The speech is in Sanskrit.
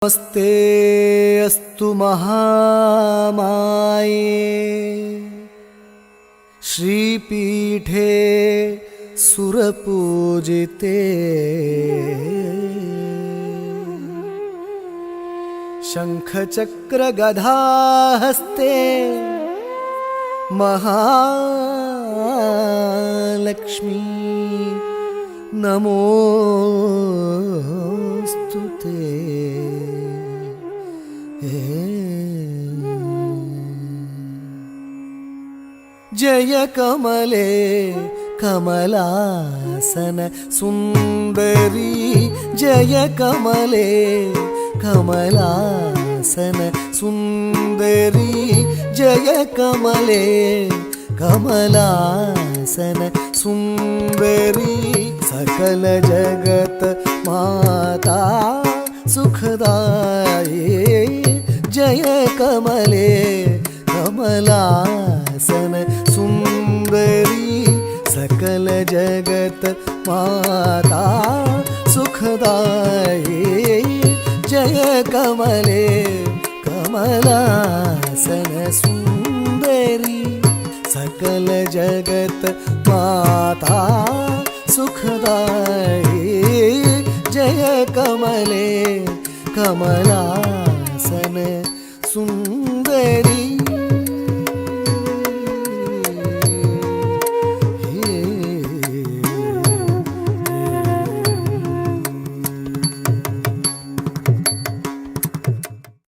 नमस्ते अस्तु महामाये श्रीपीठे सुरपूजिते शंखचक्रगदाहस्ते महालक्ष्मी नमोस्तुते। जय कमले कमलासन सुंदरी, जय कमले कमलासन सुंदरी, जय कमले कमलासन सुंदरी। सकल जगत माता सुखदाये, जय कमले कमलासन सुंदरी। सकल जगत माता सुखदाये, जय कमले कमलासन सुंदरी। सकल जगत माता सुखदाये, जय कमले कमलासन सुंदरी।